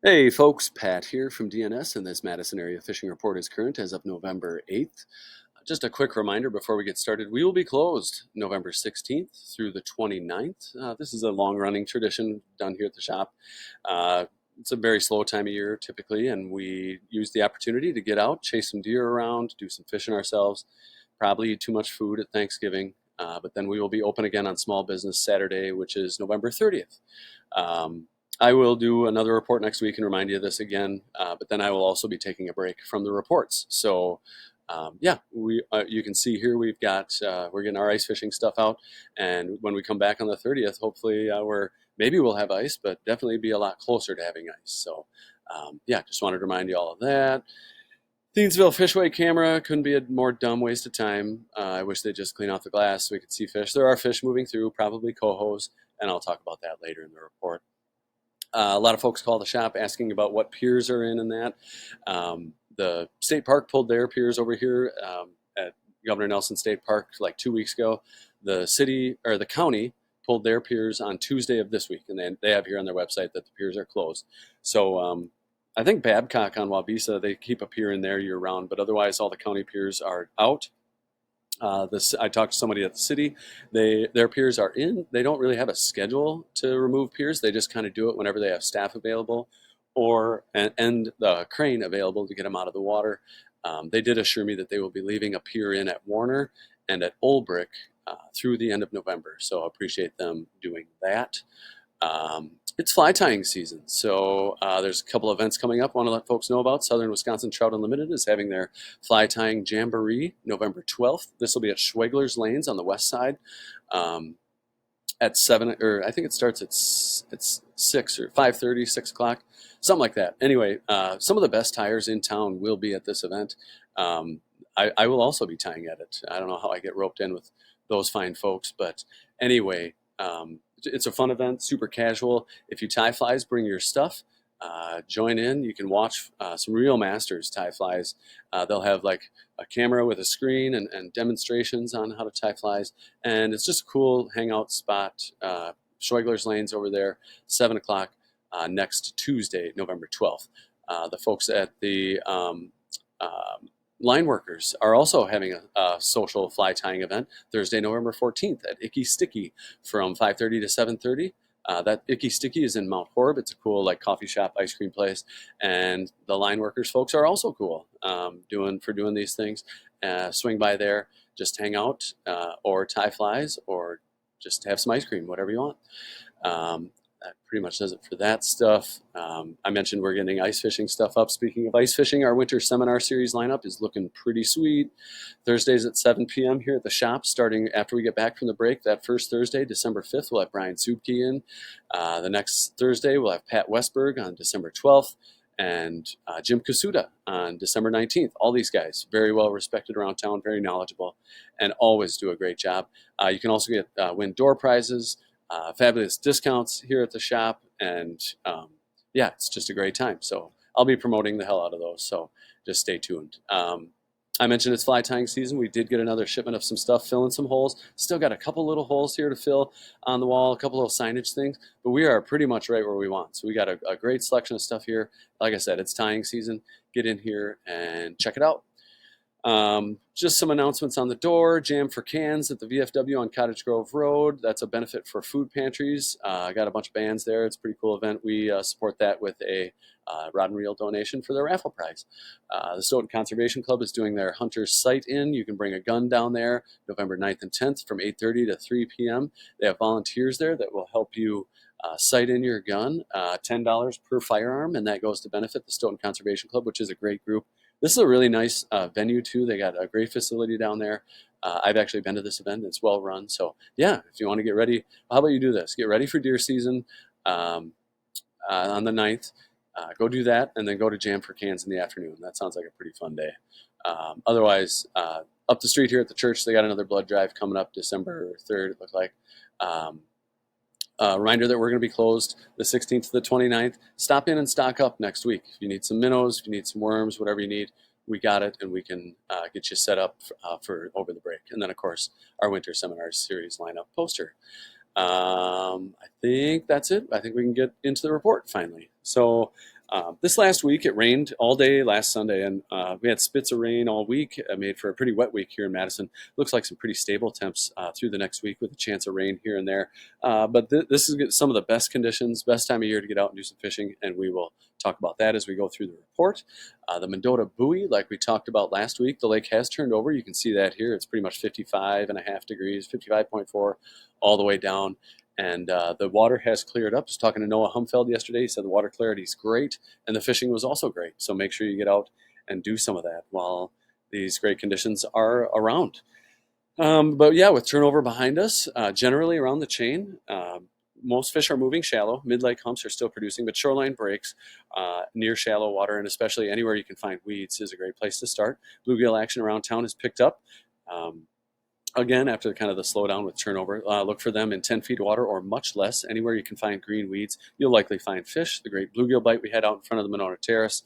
Hey folks, Pat here from DNS, and this Madison area fishing report is current as of November 8th. Just a quick reminder before we get started, we will be closed November 16th through the 29th. This is a long-running tradition done here at the shop. Uh, it's a very slow time of year typically, and we use the opportunity to get out, chase some deer around, do some fishing ourselves, probably eat too much food at Thanksgiving, but then we will be open again on Small Business Saturday, which is November 30th. Um, I will do another report next week and remind you of this again, but then I will also be taking a break from the reports. So, yeah, you can see here we're getting our ice fishing stuff out, and when we come back on the 30th, hopefully maybe we'll have ice, but definitely be a lot closer to having ice. So, yeah, just wanted to remind you all of that. Thiensville Fishway camera couldn't be a more dumb waste of time. I wish they'd just clean off the glass so we could see fish. There are fish moving through, probably cohos, and I'll talk about that later in the report. A lot of folks call the shop asking about what piers are in and that. The state park pulled their piers over here at Governor Nelson State Park like 2 weeks ago. The city or the county pulled their piers on Tuesday of this week, and they have here on their website that the piers are closed. So I think Babcock on Wabisa, they keep a pier in there year round, but otherwise all the county piers are out. I talked to somebody at the city. Their piers are in. They don't really have a schedule to remove piers. They just kind of do it whenever they have staff available, and the crane available to get them out of the water. They did assure me that they will be leaving a pier in at Warner and at Olbrick through the end of November. So I appreciate them doing that. It's fly tying season, so there's a couple events coming up I want to let folks know about. Southern Wisconsin Trout Unlimited is having their fly tying jamboree November 12th. This will be at Schwegler's Lanes on the west side um, at 7, or I think it starts at 6 or 5:30, 6 o'clock, something like that. Anyway, some of the best tyers in town will be at this event. Um, I will also be tying at it. I don't know how I get roped in with those fine folks, but anyway, it's a fun event, super casual. If you tie flies, bring your stuff. Join in. You can watch some real masters tie flies. They'll have like a camera with a screen and demonstrations on how to tie flies. And it's just a cool hangout spot. Schwegler's Lanes over there, 7 o'clock next Tuesday, November 12th. The folks at the line workers are also having a social fly tying event Thursday, November 14th at Icky Sticky from 5:30 to 7:30. That Icky Sticky is in Mount Horeb. It's a cool like coffee shop, ice cream place, and the line workers folks are also cool doing these things. Swing by there, just hang out, or tie flies, or just have some ice cream, whatever you want. Um, that pretty much does it for that stuff. I mentioned we're getting ice fishing stuff up. Speaking of ice fishing, our winter seminar series lineup is looking pretty sweet. Thursdays at 7 p.m. here at the shop, starting after we get back from the break. That first Thursday, December 5th, we'll have Brian Subke in. The next Thursday, we'll have Pat Westberg on December 12th and Jim Kasuda on December 19th. All these guys, very well respected around town, very knowledgeable, and always do a great job. You can also win door prizes, fabulous discounts here at the shop, and yeah, it's just a great time. So I'll be promoting the hell out of those. So just stay tuned. I mentioned it's fly tying season. We did get another shipment of some stuff, filling some holes. Still got a couple little holes here to fill on the wall, a couple little signage things, but we are pretty much right where we want. So we got a great selection of stuff here. Like I said, it's tying season. Get in here and check it out. Just some announcements on the door. Jam for Cans at the VFW on Cottage Grove Road. That's a benefit for food pantries. I got a bunch of bands there. It's a pretty cool event. We support that with a rod and reel donation for their raffle prize. The Stoughton Conservation Club is doing their Hunter's Sight-In. You can bring a gun down there November 9th and 10th from 8:30 to 3 p.m. They have volunteers there that will help you sight in your gun, $10 per firearm, and that goes to benefit the Stoughton Conservation Club, which is a great group. This is a really nice venue too. They got a great facility down there. I've actually been to this event. It's well run. So yeah, if you want to get ready, how about you do this? Get ready for deer season on the 9th. Go do that, and then go to Jam for Cans in the afternoon. That sounds like a pretty fun day. Otherwise, up the street here at the church, they got another blood drive coming up December 3rd, it looked like. Reminder that we're going to be closed the 16th to the 29th. Stop in and stock up next week. If you need some minnows, if you need some worms, whatever you need, we got it, and we can get you set up for over the break. And then, of course, our winter seminar series lineup poster. I think that's it. I think we can get into the report finally. So This last week, it rained all day last Sunday, and we had spits of rain all week. Made for a pretty wet week here in Madison. Looks like some pretty stable temps through the next week with a chance of rain here and there. But this is some of the best conditions, best time of year to get out and do some fishing, and we will talk about that as we go through the report. The Mendota buoy, like we talked about last week, the lake has turned over. You can see that here. It's pretty much 55.5 degrees, 55.4 all the way down. And the water has cleared up. I was talking to Noah Humfeld yesterday. He said the water clarity is great, and the fishing was also great. So make sure you get out and do some of that while these great conditions are around. But yeah, with turnover behind us, generally around the chain, most fish are moving shallow. Mid-lake humps are still producing, but shoreline breaks near shallow water, and especially anywhere you can find weeds, is a great place to start. Bluegill action around town has picked up. Again, after kind of the slowdown with turnover, look for them in 10 feet of water or much less. Anywhere you can find green weeds, you'll likely find fish. The great bluegill bite we had out in front of the Monona Terrace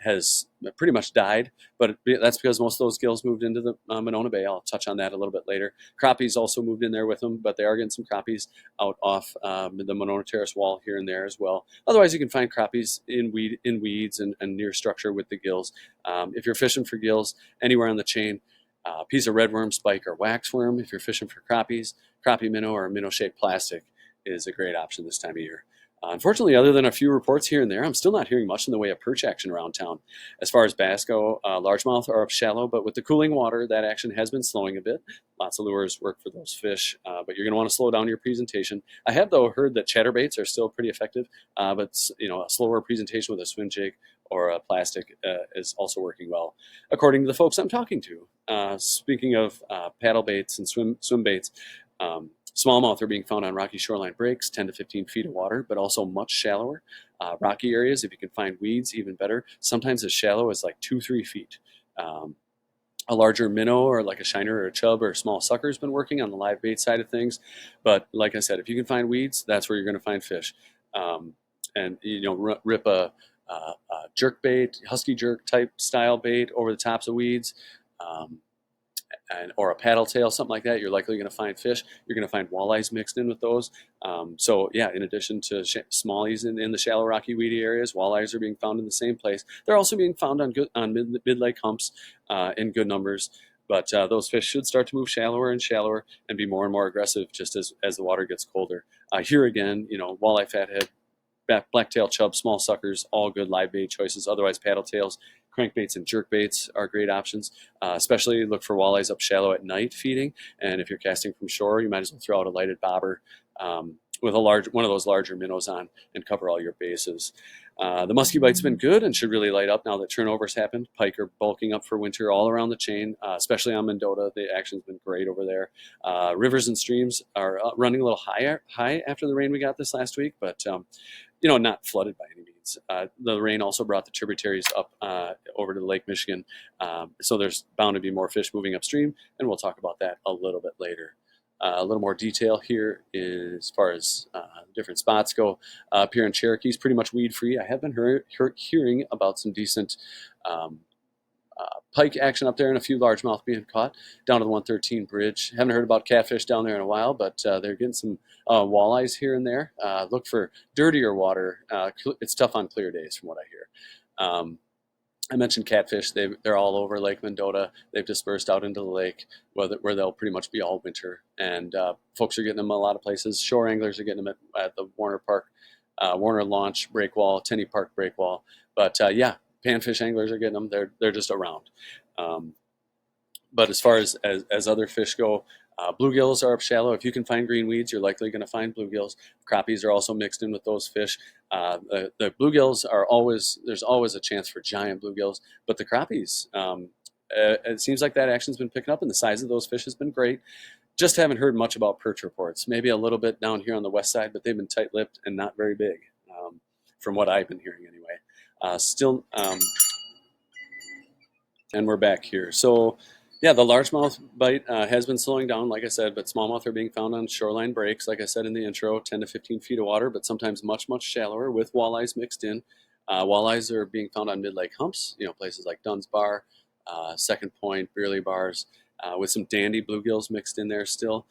has pretty much died, but that's because most of those gills moved into the Monona Bay. I'll touch on that a little bit later. Crappies also moved in there with them, but they are getting some crappies out off the Monona Terrace wall here and there as well. Otherwise, you can find crappies in weeds and near structure with the gills. If you're fishing for gills anywhere on the chain, piece of redworm, spike, or waxworm. If you're fishing for crappies, crappie minnow or minnow-shaped plastic is a great option this time of year. Unfortunately, other than a few reports here and there, I'm still not hearing much in the way of perch action around town. As far as bass go, largemouth are up shallow, but with the cooling water, that action has been slowing a bit. Lots of lures work for those fish, but you're going to want to slow down your presentation. I have, though, heard that chatterbaits are still pretty effective, but a slower presentation with a swim jig or a plastic is also working well, according to the folks I'm talking to. Speaking of paddle baits and swim baits, smallmouth are being found on rocky shoreline breaks, 10 to 15 feet of water, but also much shallower. Rocky areas, if you can find weeds, even better. Sometimes as shallow as like 2-3 feet. A larger minnow or like a shiner or a chub or a small sucker has been working on the live bait side of things. But like I said, if you can find weeds, that's where you're going to find fish. And rip a jerk bait, husky jerk type style bait over the tops of weeds, or a paddle tail, something like that. You're likely going to find fish. You're going to find walleyes mixed in with those. So yeah, in addition to smallies in the shallow rocky weedy areas, walleyes are being found in the same place. They're also being found on mid-lake humps in good numbers. But those fish should start to move shallower and shallower and be more and more aggressive just as the water gets colder. Here again, walleye, fathead, blacktail chub, small suckers, all good live bait choices. Otherwise, paddle tails, crankbaits, and jerk baits are great options. Especially look for walleyes up shallow at night feeding. And if you're casting from shore, you might as well throw out a lighted bobber with one of those larger minnows on and cover all your bases. The muskie bite's been good and should really light up now that turnovers happened. Pike are bulking up for winter all around the chain, especially on Mendota. The action's been great over there. Rivers and streams are running a little high after the rain we got this last week, but not flooded by any means. The rain also brought the tributaries up over to Lake Michigan, so there's bound to be more fish moving upstream, and we'll talk about that a little bit later. A little more detail here as far as different spots go. Up here in Cherokee is pretty much weed-free. I have been hearing about some decent pike action up there and a few largemouth being caught down to the 113 bridge. Haven't heard about catfish down there in a while, but they're getting some walleyes here and there. Look for dirtier water. It's tough on clear days from what I hear. I mentioned catfish. They're all over Lake Mendota. They've dispersed out into the lake where they'll pretty much be all winter. And folks are getting them a lot of places. Shore anglers are getting them at the Warner Park, Warner Launch Breakwall, Tenney Park Breakwall. But yeah, panfish anglers are getting them. They're just around. But as far as other fish go, bluegills are up shallow. If you can find green weeds, you're likely going to find bluegills. Crappies are also mixed in with those fish. The bluegills there's always a chance for giant bluegills, but the crappies, it seems like that action's been picking up, and the size of those fish has been great. Just haven't heard much about perch reports. Maybe a little bit down here on the west side, but they've been tight-lipped and not very big, from what I've been hearing anyway. And we're back here. So yeah, the largemouth bite has been slowing down, like I said, but smallmouth are being found on shoreline breaks, like I said in the intro, 10 to 15 feet of water, but sometimes much, much shallower with walleyes mixed in. Walleyes are being found on mid-lake humps, places like Dunn's Bar, Second Point, Beerley Bars, with some dandy bluegills mixed in there still.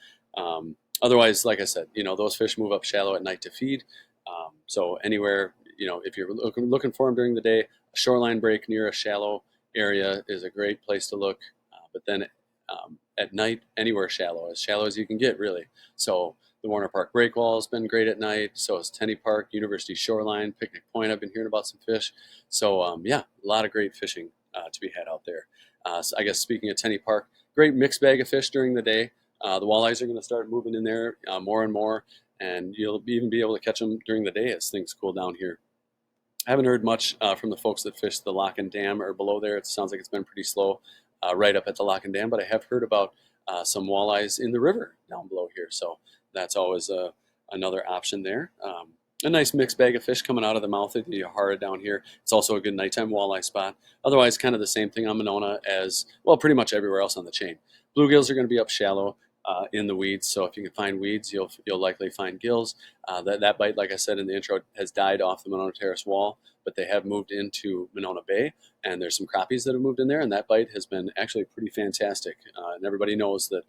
Otherwise, like I said, those fish move up shallow at night to feed. So anywhere if you're looking for them during the day, a shoreline break near a shallow area is a great place to look. But then at night, anywhere shallow as you can get, really. So the Warner Park Breakwall has been great at night. So is Tenny Park, University Shoreline, Picnic Point. I've been hearing about some fish. So yeah, a lot of great fishing to be had out there. So I guess speaking of Tenny Park, great mixed bag of fish during the day. The walleyes are going to start moving in there more and more, and you'll even be able to catch them during the day as things cool down here. I haven't heard much from the folks that fish the lock and dam or below there. It sounds like it's been pretty slow right up at the lock and dam, but I have heard about some walleyes in the river down below here. So that's always another option there. A nice mixed bag of fish coming out of the mouth of the Yahara down here. It's also a good nighttime walleye spot. Otherwise, kind of the same thing on Monona as, well, pretty much everywhere else on the chain. Bluegills are going to be up shallow in the weeds, so if you can find weeds, you'll likely find gills. That bite, like I said in the intro, has died off the Monona Terrace wall, but they have moved into Monona Bay, and there's some crappies that have moved in there, and that bite has been actually pretty fantastic. And everybody knows that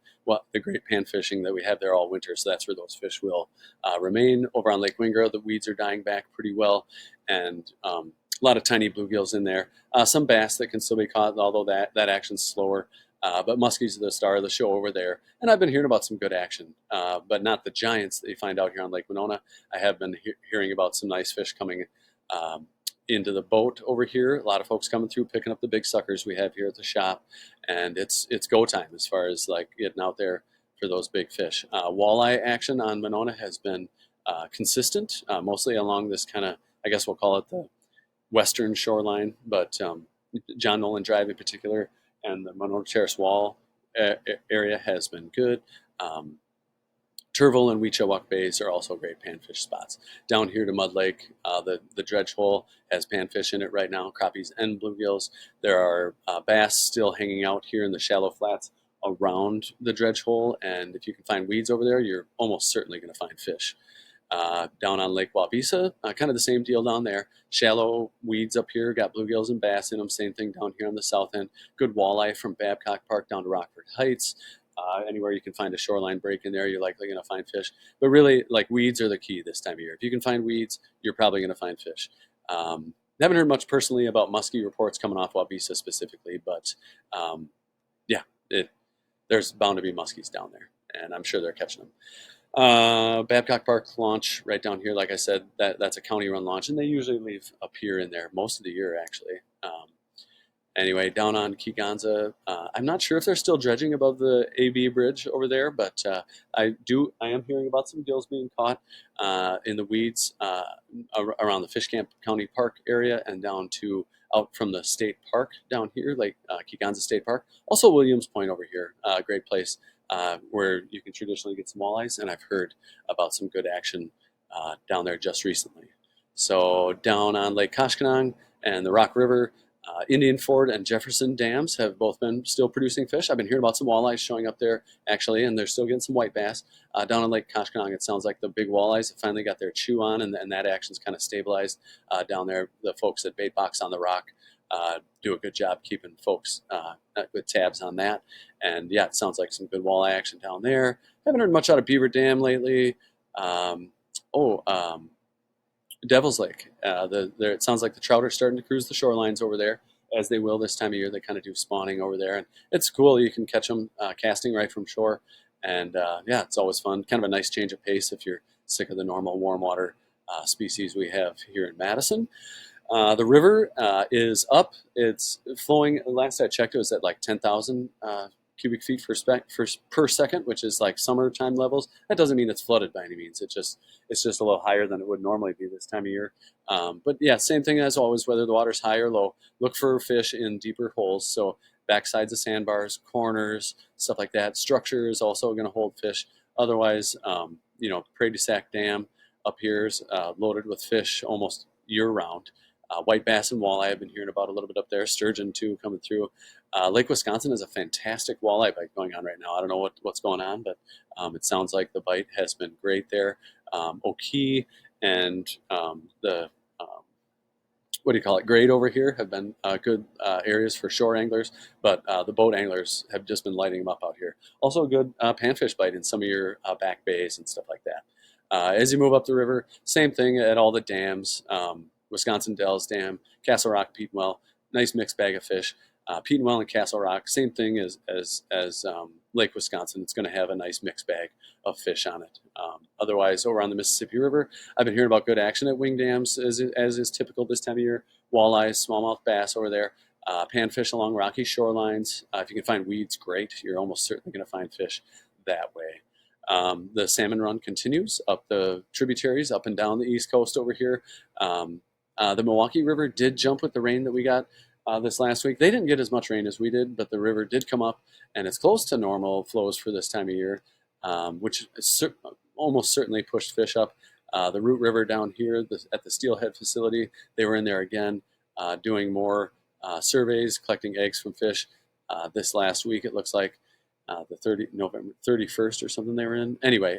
the great pan fishing that we have there all winter, so that's where those fish will remain. Over on Lake Wingrove, the weeds are dying back pretty well, and a lot of tiny bluegills in there. Some bass that can still be caught, although that action's slower. But muskies are the star of the show over there. And I've been hearing about some good action, but not the giants that you find out here on Lake Monona. I have been hearing about some nice fish coming into the boat over here. A lot of folks coming through, picking up the big suckers we have here at the shop. And it's go time as far as like getting out there for those big fish. Walleye action on Monona has been consistent, mostly along this kind of, I guess we'll call it the western shoreline, but John Nolan Drive in particular and the Monona Terrace Wall area has been good. Turville and Weechawak Bays are also great panfish spots. Down here to Mud Lake, the dredge hole has panfish in it right now, crappies and bluegills. There are bass still hanging out here in the shallow flats around the dredge hole, and if you can find weeds over there, you're almost certainly going to find fish. Down on Lake Wabisa, kind of the same deal down there. Shallow weeds up here, got bluegills and bass in them. Same thing down here on the south end. Good walleye from Babcock Park down to Rockford Heights. Anywhere you can find a shoreline break in there, you're likely going to find fish. But really, like, weeds are the key this time of year. If you can find weeds, you're probably going to find fish. Haven't heard much personally about muskie reports coming off Wabisa specifically, but yeah, there's bound to be muskies down there, and I'm sure they're catching them. Babcock Park launch right down here, like I said, that's a county run launch, and they usually leave a pier in there most of the year, actually. Anyway, down on Keeganza, I'm not sure if they're still dredging above the AB bridge over there, but I am hearing about some gills being caught in the weeds around the Fish Camp County Park area and down to out from the state park down here, like Keeganza State Park. Also Williams Point over here, a great place where you can traditionally get some walleyes, and I've heard about some good action down there just recently. So down on Lake Koshkonong and the Rock River, Indian Ford and Jefferson dams have both been still producing fish. I've been hearing about some walleyes showing up there, actually, and they're still getting some white bass. Down on Lake Koshkonong, it sounds like the big walleyes have finally got their chew on, and that action's kind of stabilized down there. The folks at Bait Box on the Rock do a good job keeping folks with tabs on that. And yeah, it sounds like some good walleye action down there. Haven't heard much out of Beaver Dam lately. Devil's Lake. It sounds like the trout are starting to cruise the shorelines over there, as they will this time of year. They kind of do spawning over there, and it's cool. You can catch them casting right from shore, and yeah, it's always fun. Kind of a nice change of pace if you're sick of the normal warm water species we have here in Madison. The river is up. It's flowing. Last I checked, it was at like 10,000 cubic feet per second, which is like summertime levels. That doesn't mean it's flooded by any means. It's just a little higher than it would normally be this time of year. But yeah, same thing as always, whether the water's high or low, look for fish in deeper holes. So backsides of sandbars, corners, stuff like that. Structure is also going to hold fish. Otherwise, Prairie du Sac Dam up here is loaded with fish almost year round. White bass and walleye I've been hearing about a little bit up there. Sturgeon too coming through. Lake Wisconsin is a fantastic walleye bite going on right now. I don't know what's going on, but it sounds like the bite has been great there. Oki and the grade over here have been good areas for shore anglers, but the boat anglers have just been lighting them up out here. Also a good panfish bite in some of your back bays and stuff like that. As you move up the river, same thing at all the dams. Wisconsin Dells Dam, Castle Rock, Petenwell. Nice mixed bag of fish. Petenwell and Castle Rock, same thing as Lake Wisconsin. It's going to have a nice mixed bag of fish on it. Otherwise, over on the Mississippi River, I've been hearing about good action at wing dams, as is typical this time of year. Walleyes, smallmouth bass over there, panfish along rocky shorelines. If you can find weeds, great. You're almost certainly going to find fish that way. The salmon run continues up the tributaries, up and down the East Coast over here. The Milwaukee River did jump with the rain that we got this last week. They didn't get as much rain as we did, but the river did come up, and it's close to normal flows for this time of year, which almost certainly pushed fish up. The Root River down here at the Steelhead facility, they were in there again doing more surveys, collecting eggs from fish. This last week, it looks like November 31st or something they were in. Anyway,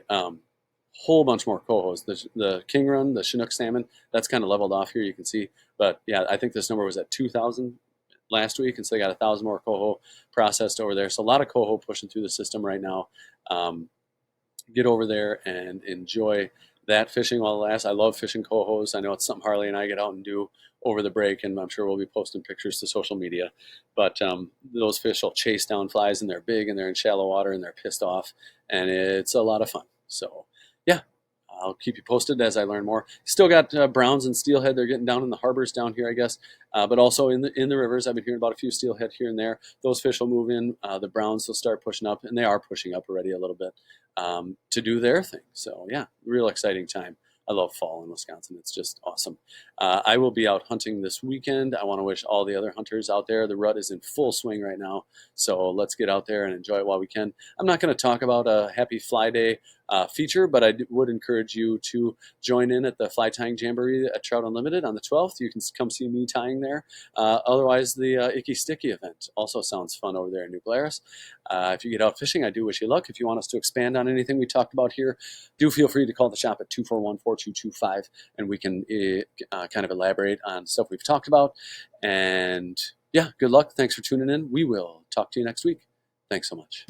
whole bunch more cohos. The king run, the Chinook salmon, that's kind of leveled off here, you can see. But yeah, I think this number was at 2,000 last week, and so they got 1,000 more coho processed over there. So a lot of coho pushing through the system right now. Get over there and enjoy that fishing while it lasts. I love fishing cohos. I know it's something Harley and I get out and do over the break, and I'm sure we'll be posting pictures to social media. But those fish will chase down flies, and they're big, and they're in shallow water, and they're pissed off, and it's a lot of fun. So yeah, I'll keep you posted as I learn more. Still got browns and steelhead. They're getting down in the harbors down here, I guess, but also in the rivers. I've been hearing about a few steelhead here and there. Those fish will move in. The browns will start pushing up, and they are pushing up already a little bit to do their thing. So yeah, real exciting time. I love fall in Wisconsin. It's just awesome. I will be out hunting this weekend. I want to wish all the other hunters out there. The rut is in full swing right now, so let's get out there and enjoy it while we can. I'm not going to talk about a Happy Fly Day feature, but I would encourage you to join in at the Fly Tying Jamboree at Trout Unlimited on the 12th. You can come see me tying there. Otherwise, the Icky Sticky event also sounds fun over there in New Glarus. If you get out fishing, I do wish you luck. If you want us to expand on anything we talked about here, do feel free to call the shop at 241-4225, and we can kind of elaborate on stuff we've talked about. And yeah, good luck. Thanks for tuning in. We will talk to you next week. Thanks so much.